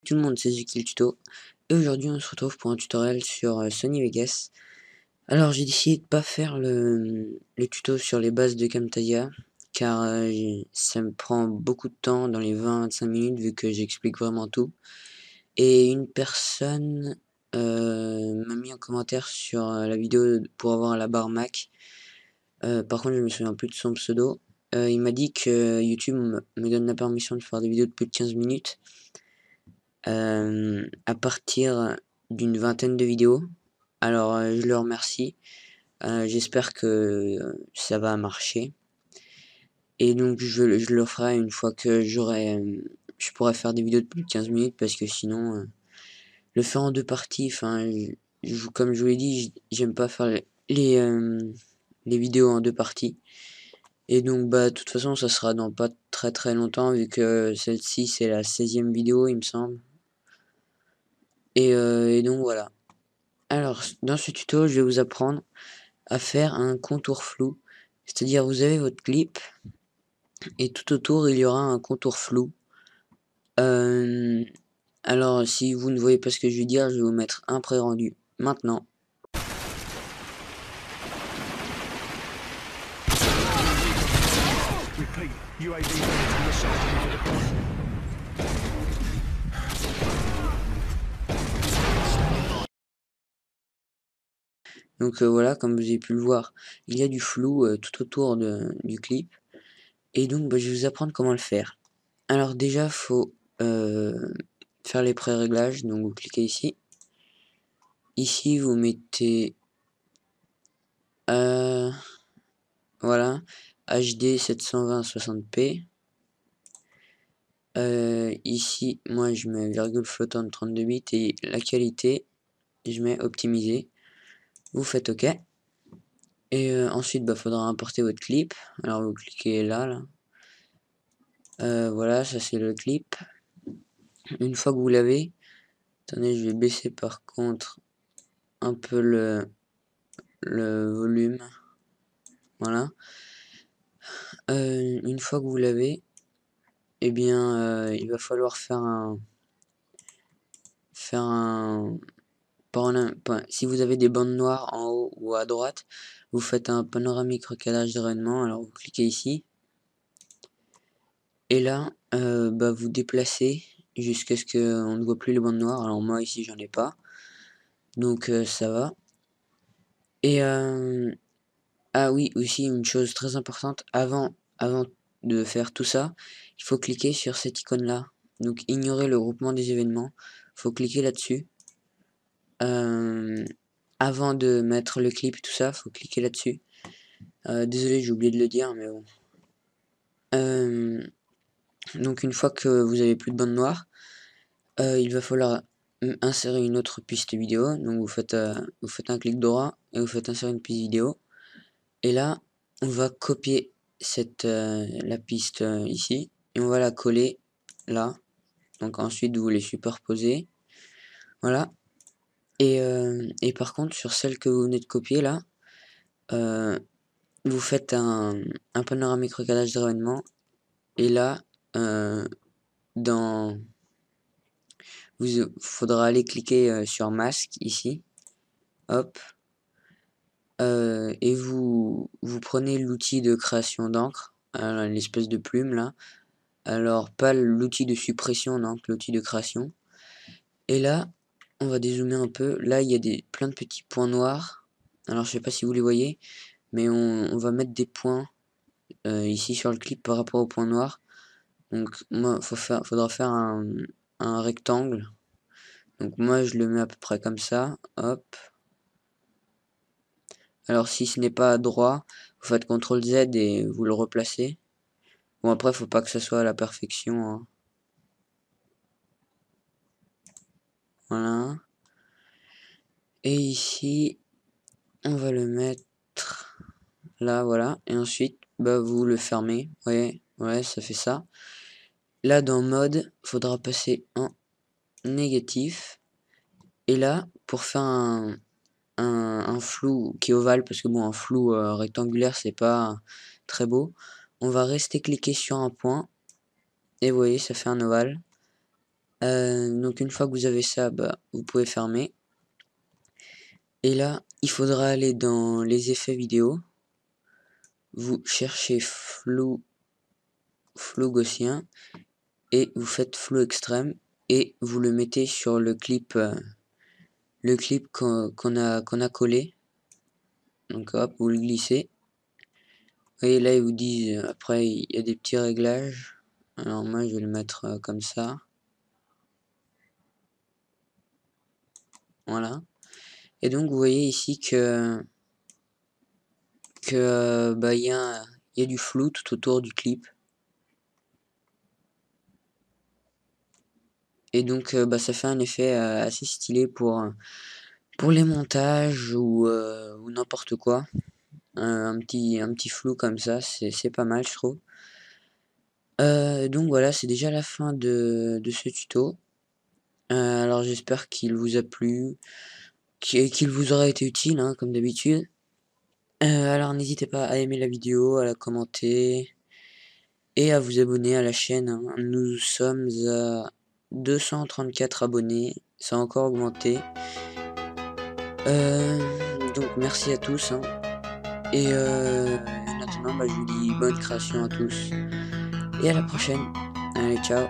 tout le monde, c'est Zuki le tuto. Et aujourd'hui on se retrouve pour un tutoriel sur Sony Vegas. Alors j'ai décidé de pas faire le tuto sur les bases de Camtasia, car ça me prend beaucoup de temps dans les 20-25 minutes vu que j'explique vraiment tout. Et une personne m'a mis un commentaire sur la vidéo pour avoir la barre Mac. Par contre je me souviens plus de son pseudo. Il m'a dit que YouTube me donne la permission de faire des vidéos de plus de 15 minutes. À partir d'une vingtaine de vidéos. Alors je le remercie. J'espère que ça va marcher. Et donc je le ferai une fois que je pourrai faire des vidéos de plus de 15 minutes parce que sinon le faire en deux parties, enfin comme je vous l'ai dit, j'aime pas faire les vidéos en deux parties. Et donc bah de toute façon ça sera dans pas très longtemps vu que celle-ci c'est la 16e vidéo il me semble. Et donc voilà. Alors, dans ce tuto, je vais vous apprendre à faire un contour flou. C'est-à-dire, vous avez votre clip, et tout autour, il y aura un contour flou. Euh, alors, si vous ne voyez pas ce que je vais dire, je vais vous mettre un pré-rendu maintenant. Donc voilà, comme vous avez pu le voir, il y a du flou tout autour du clip. Et donc, bah, je vais vous apprendre comment le faire. Alors déjà, faut faire les pré-réglages. Donc vous cliquez ici. Ici, vous mettez... voilà, HD 720-60p. Ici, moi je mets virgule flottante 32 bits et la qualité, je mets optimisé. Vous faites OK. Et ensuite, bah, faudra importer votre clip. Alors vous cliquez là. Voilà, ça c'est le clip. Une fois que vous l'avez, attendez, je vais baisser par contre un peu le volume. Voilà. Une fois que vous l'avez, eh bien, il va falloir faire un si vous avez des bandes noires en haut ou à droite, vous faites un panoramique recalage d'événements. Alors vous cliquez ici. Et là, bah, vous déplacez jusqu'à ce qu'on ne voit plus les bandes noires. Alors moi ici j'en ai pas. Donc ça va. Et ah oui, aussi une chose très importante, avant de faire tout ça, il faut cliquer sur cette icône là. Donc ignorer le groupement des événements. Il faut cliquer là-dessus. Avant de mettre le clip et tout ça, faut cliquer là-dessus. Désolé, j'ai oublié de le dire, mais bon. Donc une fois que vous avez plus de bande noire, il va falloir insérer une autre piste vidéo. Donc vous faites un clic droit et vous faites insérer une piste vidéo. Et là, on va copier la piste ici et on va la coller là. Donc ensuite vous les superposez. Voilà. Et par contre sur celle que vous venez de copier là, vous faites un panoramique recalage d'événements et là faudra aller cliquer sur masque ici, hop, et vous prenez l'outil de création d'encre, l'espèce de plume là, alors pas l'outil de suppression, non, l'outil de création, et là on va dézoomer un peu. Là il y a plein de petits points noirs, alors je sais pas si vous les voyez, mais on va mettre des points ici sur le clip par rapport aux points noirs. Donc moi faudra faire un rectangle. Donc moi je le mets à peu près comme ça, hop. Alors si ce n'est pas droit, vous faites CTRL Z et vous le replacez. Bon après faut pas que ce soit à la perfection, hein. Voilà. Et ici, on va le mettre là, voilà. Et ensuite, bah vous le fermez. Ouais, ça fait ça. Là dans mode, faudra passer en négatif. Et là, pour faire un flou qui est ovale, parce que bon, un flou rectangulaire, c'est pas très beau, on va rester cliquer sur un point, et vous voyez, ça fait un ovale. Donc une fois que vous avez ça, bah, vous pouvez fermer. Et là, il faudra aller dans les effets vidéo. Vous cherchez flou gaussien et vous faites flou extrême et vous le mettez sur le clip qu'on a collé. Donc hop, vous le glissez. Et là, ils vous disent, après, il y a des petits réglages. Alors moi, je vais le mettre comme ça. Voilà. Et donc, vous voyez ici que bah, il y a du flou tout autour du clip. Et donc, bah, ça fait un effet assez stylé pour les montages ou n'importe quoi. Un petit flou comme ça, c'est pas mal, je trouve. Donc voilà, c'est déjà la fin de ce tuto. Alors j'espère qu'il vous a plu, qu'il vous aura été utile, hein, comme d'habitude. Alors n'hésitez pas à aimer la vidéo, à la commenter et à vous abonner à la chaîne, hein. Nous sommes à 234 abonnés, ça a encore augmenté. Donc merci à tous, hein. Et maintenant, bah, je vous dis bonne création à tous. Et à la prochaine. Allez, ciao.